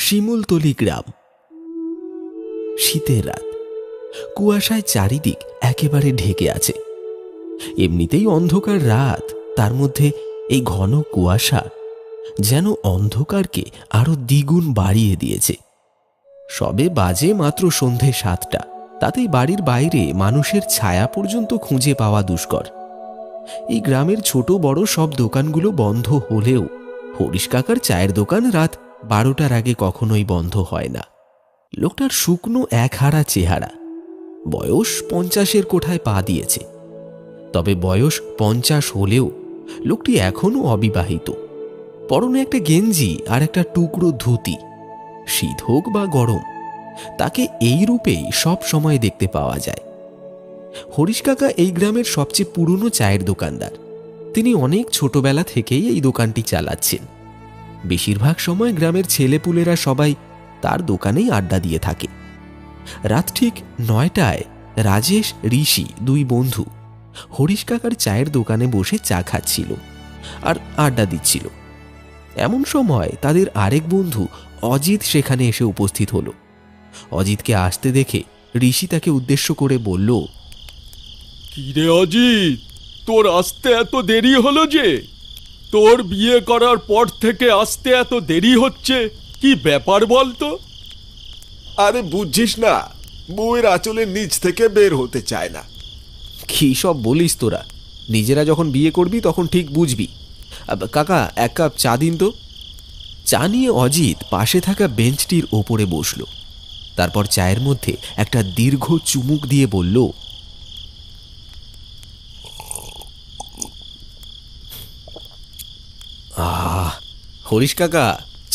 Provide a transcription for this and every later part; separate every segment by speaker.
Speaker 1: শিমুলতলি গ্রাম। শীতের রাত, কুয়াশায় চারিদিক একেবারে ঢেকে আছে। এমনিতেই অন্ধকার রাত, তার মধ্যে এই ঘন কুয়াশা যেন অন্ধকারকে আরো দ্বিগুণ বাড়িয়ে দিয়েছে। সবে বাজে মাত্র সন্ধে 7টা, তাতেই বাড়ির বাইরে মানুষের ছায়া পর্যন্ত খুঁজে পাওয়া দুষ্কর। এই গ্রামের ছোট বড় সব দোকানগুলো বন্ধ হলেও হরিশ কাকার চায়ের দোকান রাত 12টার আগে কখনোই বন্ধ হয় না। লোকটার শুকনো একহারা চেহারা, বয়স 50-এর কোঠায় পা দিয়েছে। তবে বয়স 50 হলেও লোকটি এখনো অবিবাহিত। পরনে একটা গেঞ্জি আর একটা টুকরো ধুতি। শীত হোক বা গরম, তাকে এই রূপেই সব সময় দেখতে পাওয়া যায়। হরিশ কাকা এই গ্রামের সবচেয়ে পুরনো চায়ের দোকানদার। তিনি অনেক ছোটবেলা থেকেই এই দোকানটি চালাচ্ছেন। বেশিরভাগ সময় গ্রামের ছেলেপুলেরা সবাই তার দোকানেই আড্ডা দিয়ে থাকে। রাত ঠিক 9টায় রাজেশ, ঋষি, দুই বন্ধু হরিশ কাকার চায়ের দোকানে বসে চা খাচ্ছিল আর আড্ডা দিচ্ছিল। এমন সময় তাদের আরেক বন্ধু অজিত সেখানে এসে উপস্থিত হলো। অজিতকে আসতে দেখে ঋষি তাকে উদ্দেশ্য করে বলল,
Speaker 2: কিরে অজিত, তোর আসতে এত দেরি হলো যে? তোর বিয়ে করার পর থেকে আসতে এত দেরি হচ্ছে, কি ব্যাপার বলতো?
Speaker 3: আরে বুঝছিস না, বউয়ের আঁচলের নিচ থেকে বের হতে চায় না।
Speaker 1: কি সব বলিস তোরা? নিজেরা যখন বিয়ে করবি তখন ঠিক বুঝবি। কাকা, এক কাপ চা দিন তো। চা নিয়ে অজিত পাশে থাকা বেঞ্চটির ওপরে বসল। তারপর চায়ের মধ্যে একটা দীর্ঘ চুমুক দিয়ে বলল, হরিশ কাকা,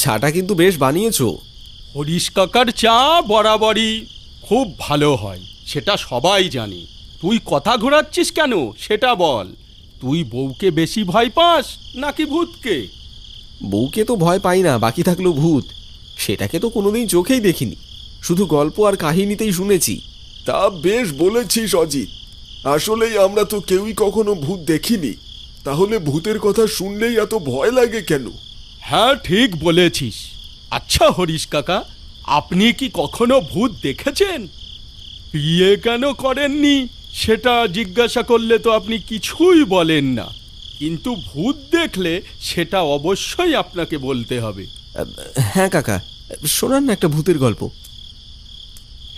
Speaker 1: চাটা কিন্তু বেশ বানিয়েছো।
Speaker 2: হরিশ কাকার চা বরাবরই খুব ভালো হয়, সেটা সবাই জানে। তুই কথা ঘোরাচ্ছিস কেন সেটা বল। তুই বউকে বেশি ভয় পাস নাকি ভূতকে?
Speaker 1: বউকে তো ভয় পাই না, বাকি থাকলো ভূত। সেটাকে তো কোনোদিন চোখেই দেখিনি, শুধু গল্প আর কাহিনীতেই শুনেছি।
Speaker 3: তা বেশ বলেছিস অজিত, আসলেই আমরা তো কেউই কখনো ভূত দেখিনি, তাহলে ভূতের কথা শুনলেই এত ভয় লাগে কেন?
Speaker 2: হ্যাঁ, ঠিক বলেছিস। আচ্ছা হরিশ কাকা, আপনি কি কখনো ভূত দেখেছেন? বিয়ে কেন করেননি সেটা জিজ্ঞাসা করলে তো আপনি কিছুই বলেন না, কিন্তু ভূত দেখলে সেটা অবশ্যই আপনাকে বলতে হবে।
Speaker 1: হ্যাঁ কাকা, শোনান না একটা ভূতের গল্প।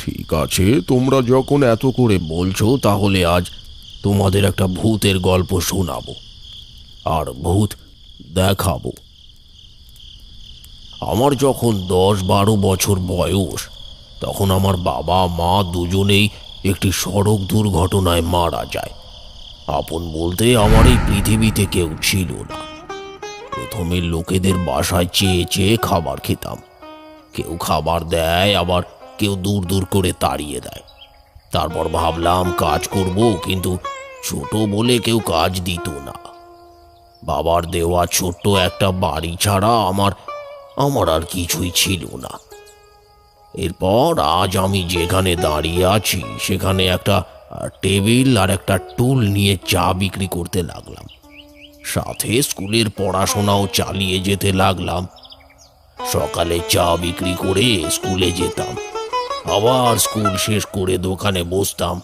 Speaker 4: ঠিক আছে, তোমরা যখন এত করে বলছো তাহলে আজ তোমাদের একটা ভূতের গল্প শোনাবো আর ভূত দেখাবো। আমার যখন 10-12 বছর বয়স, তখন আমার বাবা মা দুজনেই একটি সড়ক দুর্ঘটনায় মারা যায়। আপন বলতে আমার এই পৃথিবীতে কেউ ছিল না। প্রথমে লোকেদের বাসায় চেয়ে চেয়ে খাবার খেতাম। কেউ খাবার দেয়, আবার কেউ দূর দূর করে তাড়িয়ে দেয়। তারপর ভাবলাম কাজ করব, কিন্তু ছোট বলে কেউ কাজ দিত না। বাবার দেওয়া ছোট্ট একটা বাড়ি ছাড়া আমার আর কিছুই ছিল না। এরপর আজ আমি যেখানে দাঁড়িয়ে আছি সেখানে একটা টেবিল আর একটা টুল নিয়ে চা বিক্রি করতে লাগলাম। সাথে স্কুলের পড়াশোনাও চালিয়ে যেতে লাগলাম। সকালে চা বিক্রি করে স্কুলে যেতাম, আবার স্কুল শেষ করে দোকানে বসতাম।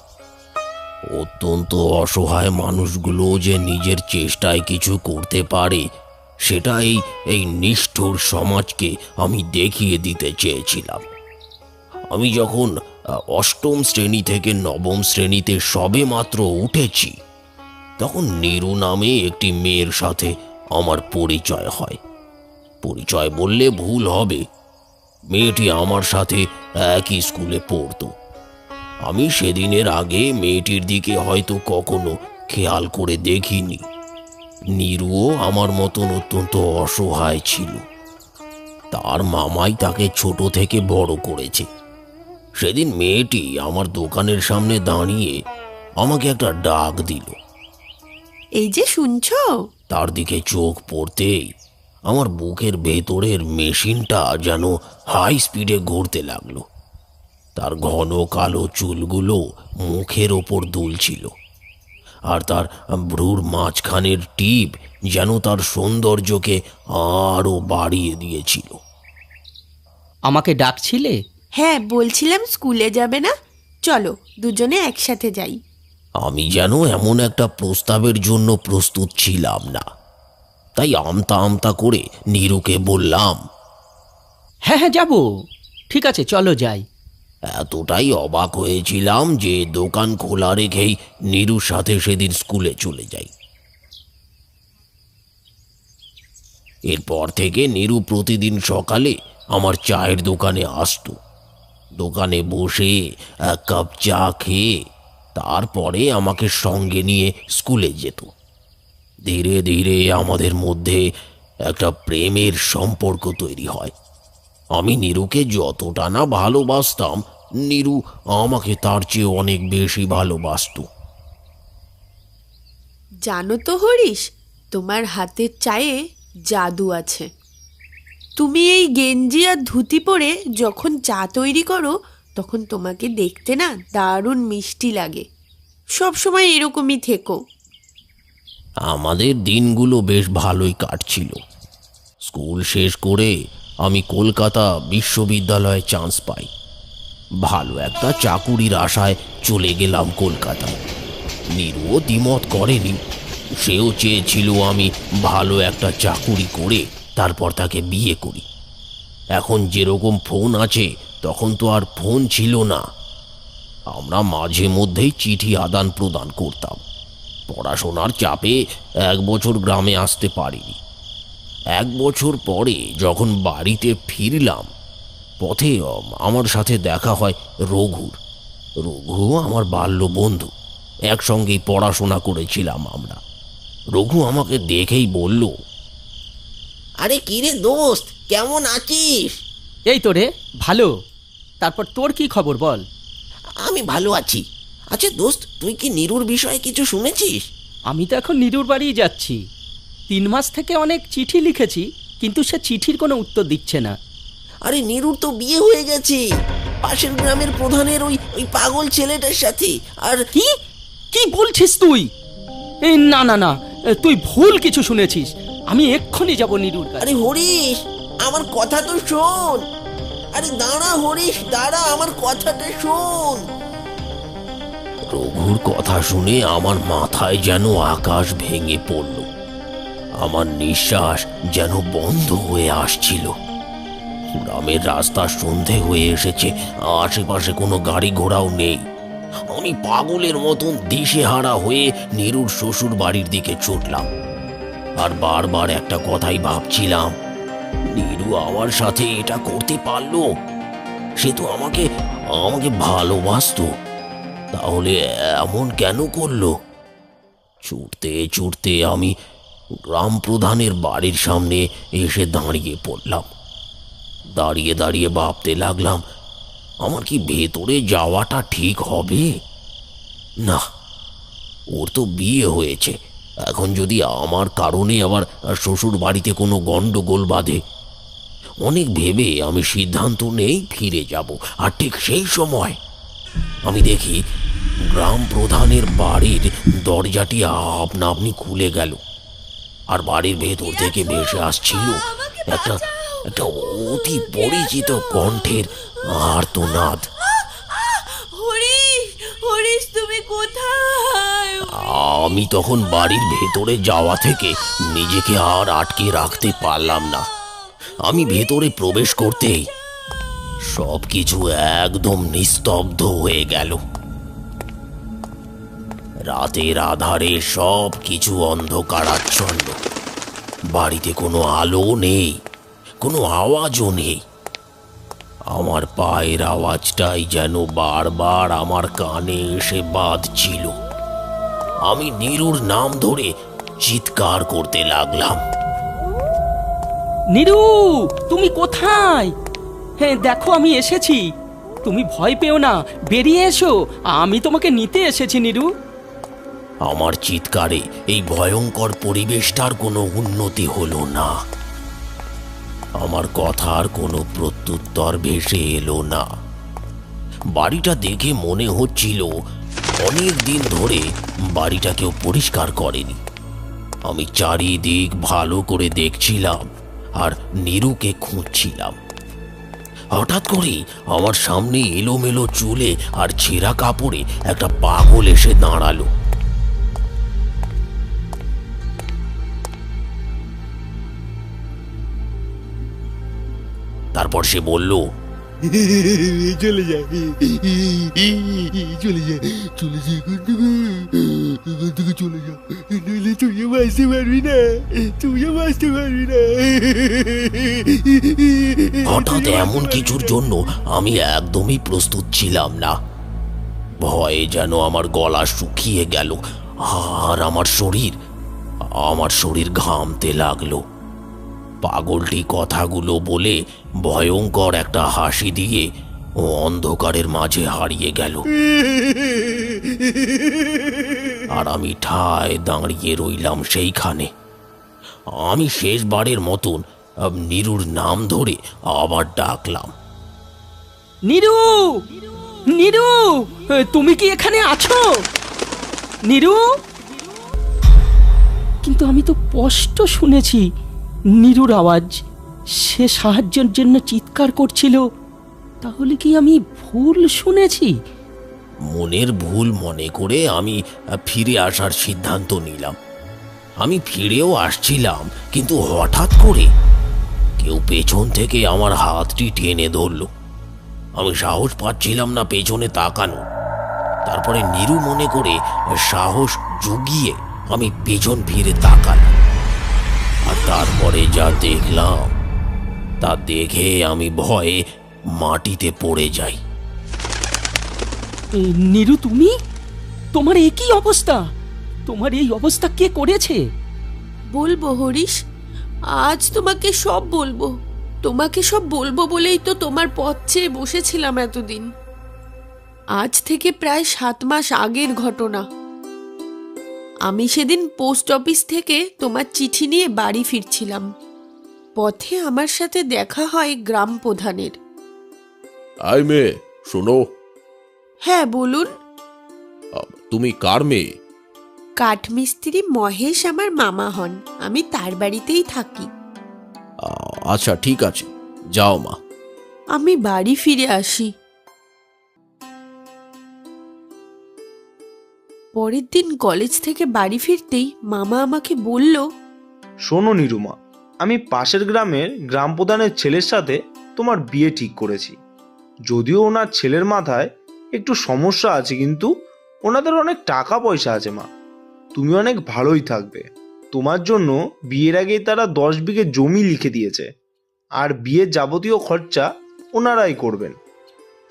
Speaker 4: অত্যন্ত অসহায় মানুষগুলো যে নিজের চেষ্টায় কিছু করতে পারে, সেটা এই নিষ্ঠুর সমাজকে আমি দেখিয়ে দিতে চেয়েছিলাম। আমি যখন 8ম শ্রেণী থেকে 9ম শ্রেণীতে সবে মাত্র উঠেছি, তখন নীরু নামে একটি মেয়ের সাথে আমার পরিচয় হয়। পরিচয় বললে ভুল হবে, মেয়েটি আমার সাথে একই স্কুলে পড়তো। আমি সেদিনের আগে মেয়েটির দিকে হয়তো কখনো খেয়াল করে দেখিনি। নীরুও আমার মতন অত্যন্ত অসহায় ছিল। তার মামাই তাকে ছোট থেকে বড় করেছে। সেদিন মেয়েটি আমার দোকানের সামনে দাঁড়িয়ে আমাকে একটা ডাক দিল।
Speaker 5: এই যে শুনছো?
Speaker 4: তার দিকে চোখ পড়তেই আমার বুকের ভেতরের মেশিনটা যেন হাই স্পিডে ঘুরতে লাগলো। তার ঘন কালো চুলগুলো মুখের ওপর দুলছিল, আর তার ভ্রুর মাঝখানের টিপ যেন তার সৌন্দর্যকে আরো বাড়িয়ে দিয়েছিল।
Speaker 6: আমাকে ডাকছিলে?
Speaker 5: হ্যাঁ, বলছিলাম স্কুলে যাবে না, চলো দুজনে একসাথে যাই।
Speaker 4: আমি যেন এমন একটা প্রস্তাবের জন্য প্রস্তুত ছিলাম না, তাই আমতা আমতা করে নীরুকে বললাম,
Speaker 6: হ্যাঁ হ্যাঁ, যাব, ঠিক আছে, চলো যাই।
Speaker 4: এতটাই অবাক হয়েছিলাম যে দোকান খোলা রেখেই নীরুর সাথে সেদিন স্কুলে চলে যাই। এরপর থেকে নীরু প্রতিদিন সকালে আমার চায়ের দোকানে আসতো। দোকানে বসে এক কাপ চা খেয়ে তারপরে আমাকে সঙ্গে নিয়ে স্কুলে যেত। ধীরে ধীরে আমাদের মধ্যে একটা প্রেমের সম্পর্ক তৈরি হয়। আমি নীরুকে যতটা না ভালোবাসতাম, নীরু আমাকে তার চেয়ে অনেক বেশি ভালোবাসতো।
Speaker 5: জানো তো হরিশ, তোমার হাতের চায়ে জাদু আছে। তুমি এই গেঞ্জি আর ধুতি পরে যখন চা তৈরি করো, তখন তোমাকে দেখতে না দারুণ মিষ্টি লাগে। সব সময় এরকমই থেকো।
Speaker 4: আমাদের দিনগুলো বেশ ভালোই কাটছিল। স্কুল শেষ করে আমি কলকাতা বিশ্ববিদ্যালয়ে চান্স পাই। ভালো একটা চাকুরির আশায় চলে গেলাম কলকাতায়। নীরুও দ্বিমত করেনি, সেও চেয়েছিল আমি ভালো একটা চাকুরি করে তারপর তাকে বিয়ে করি। এখন যেরকম ফোন আছে, তখন তো আর ফোন ছিল না। আমরা মাঝে মধ্যেই চিঠি আদান প্রদান করতাম। পড়াশোনার চাপে 1 বছর গ্রামে আসতে পারিনি। 1 বছর পরে যখন বাড়িতে ফিরলাম, পথে আমার সাথে দেখা হয় রঘুর। রঘু আমার বাল্য বন্ধু, একসঙ্গেই পড়াশোনা করেছিলাম আমরা। রঘু আমাকে দেখেই বলল,
Speaker 7: আরে কিরে দোস্ত, কেমন আছিস?
Speaker 6: এই তো রে, ভালো। তারপর তোর কি খবর বল?
Speaker 7: আমি ভালো আছি। আচ্ছা দোস্ত, তুই কি নীরুর বিষয়ে কিছু শুনেছিস?
Speaker 6: আমি তো এখন নীরুর বাড়ি যাচ্ছি। 3 মাস থেকে অনেক চিঠি লিখেছি, কিন্তু সে চিঠির কোনো উত্তর দিচ্ছে না।
Speaker 7: আরে নীরুর তো বিয়ে হয়ে গেছে পাশের গ্রামের প্রধানের ওই পাগল ছেলেটার সাথে। আর
Speaker 6: কি কি বলছিস তুই? এই না না না, তুই ভুল কিছু শুনেছিস। আমি এক্ষুনি যাব নীরুর কাছে।
Speaker 7: আরে হরিশ, আমার কথা তো শোন। আরে দাঁড়া হরিশ, দাঁড়া, আমার কথাটা শোন।
Speaker 4: রঘুর কথা শুনে আমার মাথায় যেন আকাশ ভেঙে পড়ল। আমার নিঃশ্বাস যেন বন্ধ হয়ে আসছিল। গ্রামের রাস্তা সন্ধে হয়ে এসেছে, আশেপাশে কোনো গাড়ি ঘোড়াও নেই। আমি পাগলের মতন দিশেহারা হয়ে নীরুর শ্বশুর বাড়ির দিকে ছুটলাম। আর বারবার একটা কথাই ভাবছিলাম, নীরু আমার সাথে এটা করতে পারলো? সে তো আমাকে ভালোবাসতো, তাহলে এমন কেন করলো? ছুটতে ছুটতে আমি গ্রাম প্রধানের বাড়ির সামনে এসে দাঁড়িয়ে পড়লাম। দাঁড়িয়ে দাঁড়িয়ে ভাবতে লাগলাম, আমার কি ভেতরে যাওয়াটা ঠিক হবে? না, ওর তো বিয়ে হয়েছে। এখন যদি আমার কারণে আবার শ্বশুর বাড়িতে কোনো গন্ডগোল বাঁধে। অনেক ভেবে আমি সিদ্ধান্ত নেই ফিরে যাব। আর ঠিক সেই সময় আমি দেখি গ্রাম প্রধানের বাড়ির দরজাটি আপনা আপনি খুলে গেল, আর বাড়ির ভেতর থেকে ভেসে আসছিল একটা অতি পরিচিত কণ্ঠের আর্তনাদ।
Speaker 5: হরিশ, হরিশ, তুমি কোথায়?
Speaker 4: আমি তখন বাড়ির ভেতরে যাওয়া থেকে নিজেকে আর আটকে রাখতে পারলাম না। আমি ভেতরে প্রবেশ করতেই সবকিছু একদম নিস্তব্ধ হয়ে গেল। রাতের আধারে সব কিছু অন্ধকারাচ্ছন্ন। বাড়িতে কোনো আলো নেই, কোনো আওয়াজও নেই। আমার পায়ের আওয়াজটাই যেন বারবার আমার কানে এসে বাজছিল। আমি নীরুর নাম ধরে চিৎকার করতে লাগলাম,
Speaker 6: নীরু, তুমি কোথায়? হ্যাঁ দেখো, আমি এসেছি। তুমি ভয় পেও না, বেরিয়ে এসো, আমি তোমাকে নিতে এসেছি নীরু।
Speaker 4: আমার চিৎকারে এই ভয়ঙ্কর পরিবেশটার কোনো উন্নতি হলো না। আমার কথার কোনো প্রত্যুত্তর ভেসে এলো না। বাড়িটা দেখে মনে হচ্ছিল অনেক দিন ধরে বাড়িটা কেউ পরিষ্কার করেনি। আমি চারিদিক ভালো করে দেখছিলাম আর নীরুকে খুঁজছিলাম। হঠাৎ করে আমার সামনে এলোমেলো চুলে আর ছেঁড়া কাপড়ে একটা পাগল এসে দাঁড়ালো। তারপর সে বলল,
Speaker 8: চলে যা, চলে যা, চলে যা এখান থেকে চলে যা, নইলে তুইও বাঁচতে পারবি না, তুইও বাঁচতে পারবি না।
Speaker 4: হঠাৎ এমন কিছুর জন্য আমি একদমই প্রস্তুত ছিলাম না। ভয়ে যেন আমার গলা শুকিয়ে গেল আর আমার শরীর ঘামতে লাগলো। পাগলটি কথাগুলো বলে ভয়ঙ্কর একটা হাসি দিয়ে ও অন্ধকারের মাঝে হারিয়ে গেল। আর আমি ঠায় দাঁড়িয়ে রইলাম সেইখানে। আমি শেষবারের মতন নীরুর নাম ধরে আবার ডাকলাম,
Speaker 6: নীরু, নীরু, তুমি কি এখানে আছো? নীরু! কিন্তু আমি তো স্পষ্ট শুনেছি নীরুর আওয়াজ। সে সাহায্যের জন্য চিৎকার করছিল। তাহলে কি আমি ভুল শুনেছি?
Speaker 4: মনের ভুল মনে করে আমি ফিরে আসার সিদ্ধান্ত নিলাম। আমি ফিরেও আসছিলাম, কিন্তু হঠাৎ করে কেউ পেছন থেকে আমার হাতটি টেনে ধরল। আমি সাহস পাচ্ছিলাম না পেছনে তাকানো। তারপরে নীরু মনে করে সাহস জুগিয়ে আমি পেছন ফিরে তাকালাম। আর তারপরে যা দেখলাম তা দেখে আমি ভয়ে মাটিতে পড়ে যাই।
Speaker 6: নীরু, তুমি? তোমার এ কি অবস্থা? তোমার এই অবস্থা কে করেছে?
Speaker 5: বলবো হরিশ, আজ তোমাকে সব বলবো। তোমাকে সব বলবো বলেই তো তোমার পথ চেয়ে বসেছিলাম এতদিন। আজ থেকে প্রায় 7 মাস আগের ঘটনা। আমি সেদিন পোস্ট অফিস থেকে তোমার চিঠি নিয়ে বাড়ি ফিরছিলাম। পথে আমার সাথে দেখা হয় গ্রাম প্রধানের।
Speaker 3: আয় মেয়ে, শোনো।
Speaker 5: হ্যাঁ বলুন।
Speaker 3: তুমি কার মেয়ে?
Speaker 5: কাঠমিস্ত্রি মহেশ আমার মামা হন। আমি তার বাড়িতেই থাকি।
Speaker 1: আচ্ছা ঠিক আছে, যাও মা।
Speaker 5: আমি বাড়ি ফিরে আসি। পরের দিন কলেজ থেকে বাড়ি ফিরতেই মামা আমাকে বলল,
Speaker 9: শোনো নিরুমা, আমি পাশের গ্রামের গ্রাম প্রধানের ছেলের সাথে তোমার বিয়ে ঠিক করেছি। যদিও ওনার ছেলের মাথায় একটু সমস্যা আছে, কিন্তু ওনাদের অনেক টাকা পয়সা আছে মা। তুমি অনেক ভালোই থাকবে। তোমার জন্য বিয়ের আগেই তারা 10 বিঘে জমি লিখে দিয়েছে, আর বিয়ের যাবতীয় খরচা ওনারাই করবেন।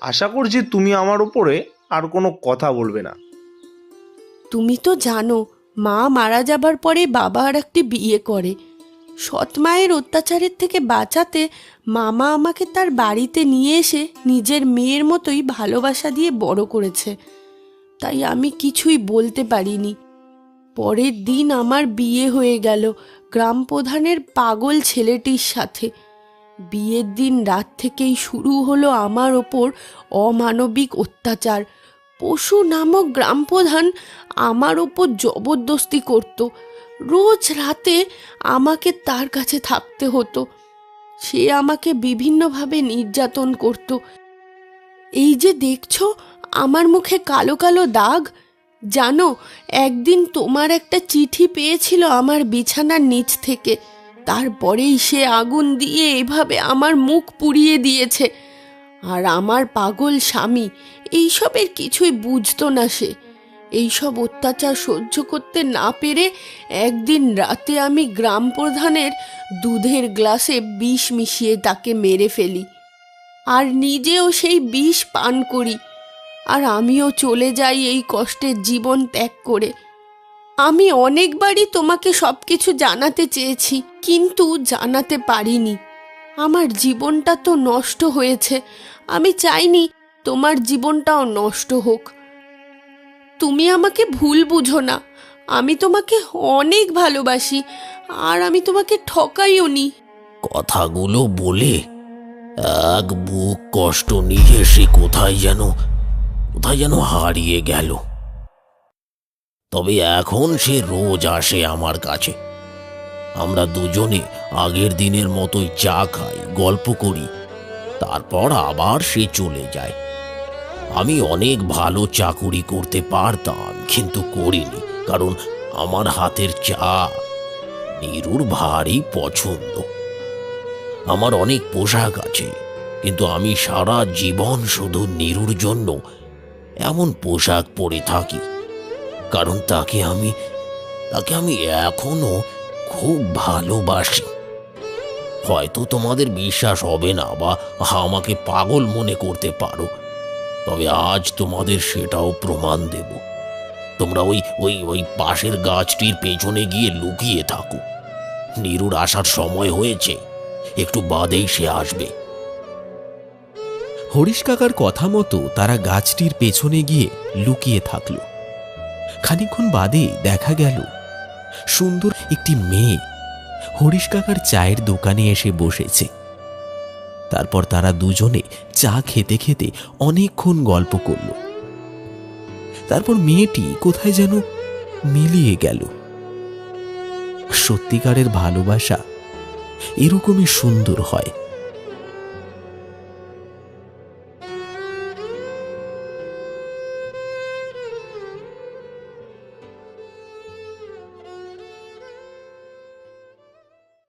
Speaker 9: আশা করছি তুমি আমার ওপরে আর কোনো কথা বলবে না।
Speaker 5: তুমি তো জানো মা মারা যাবার পরে বাবা আর একটি বিয়ে করে। সৎ মায়ের অত্যাচারের থেকে বাঁচাতে মামা আমাকে তার বাড়িতে নিয়ে এসে নিজের মেয়ের মতোই ভালোবাসা দিয়ে বড় করেছে। তাই আমি কিছুই বলতে পারিনি। পরের দিন আমার বিয়ে হয়ে গেল গ্রাম প্রধানের পাগল ছেলেটির সাথে। বিয়ের দিন রাত থেকেই শুরু হলো আমার ওপর অমানবিক অত্যাচার। পশু নামক গ্রাম প্রধান আমার ওপর জবরদস্তি করত। রোজ রাতে আমাকে তার কাছে থাকতে হতো। সে আমাকে বিভিন্নভাবে নির্যাতন করত। এই যে দেখছো আমার মুখে কালো কালো দাগ, জানো একদিন তোমার একটা চিঠি পেয়েছিল আমার বিছানার নিচ থেকে। তারপরেই সে আগুন দিয়ে এভাবে আমার মুখ পুড়িয়ে দিয়েছে। আর আমার পাগল স্বামী এইসবের কিছুই বুঝতো না। সে এইসব অত্যাচার সহ্য করতে না পেরে একদিন রাতে আমি গ্রাম প্রধানের দুধের গ্লাসে বিষ মিশিয়ে তাকে মেরে ফেলি, আর নিজেও সেই বিষ পান করি। আর আমিও চলে যাই এই কষ্টের জীবন ত্যাগ করে। আমি অনেকবারই তোমাকে সবকিছু জানাতে চেয়েছি, কিন্তু জানাতে পারিনি। আমার জীবনটা তো নষ্ট হয়েছে, আমি চাইনি তোমার জীবনটাও নষ্ট হোক। তুমি আমাকে ভুল বুঝো না, আমি তোমাকে অনেক ভালোবাসি, আর আমি তোমাকে ঠকাইও নি।
Speaker 4: কথাগুলো বলে এক বুক কষ্ট নিয়ে সে কোথায় যেন হারিয়ে গেল। তবে এখন সে রোজ আসে আমার কাছে। আমরা দুজনে আগের দিনের মতোই চা খাই, গল্প করি, তারপর আবার সে চলে যায়। আমি অনেক ভালো চাকুরি করতে পারতাম, কিন্তু করিনি, কারণ আমার হাতের চা নীরুর ভারী পছন্দ। আমার অনেক পোশাক আছে, কিন্তু আমি সারা জীবন শুধু নীরুর জন্য এমন পোশাক পরে থাকি, কারণ তাকে আমি এখনো খুব ভালোবাসি। হয়তো তোমাদের বিশ্বাস হবে না বা আমাকে পাগল মনে করতে পারো, তবে আজ তোমাদের সেটাও প্রমাণ দেব। তোমরা ওই ওই ওই পাশের গাছটির পেছনে গিয়ে লুকিয়ে থাকো। নীরুর আসার সময় হয়েছে, একটু বাদেই সে আসবে।
Speaker 1: হরিশ কাকার কথা মতো তারা গাছটির পেছনে গিয়ে লুকিয়ে থাকল। খানিকক্ষণ বাদে দেখা গেল সুন্দর একটি মেয়ে হরিশ কাকার চায়ের দোকানে এসে বসেছে। তারপর তারা দুজনে চা খেতে খেতে অনেকক্ষণ গল্প করল। তারপর মেয়েটি কোথায় যেন মিলিয়ে গেল। সত্যিকারের ভালোবাসা এরকমই সুন্দর হয়।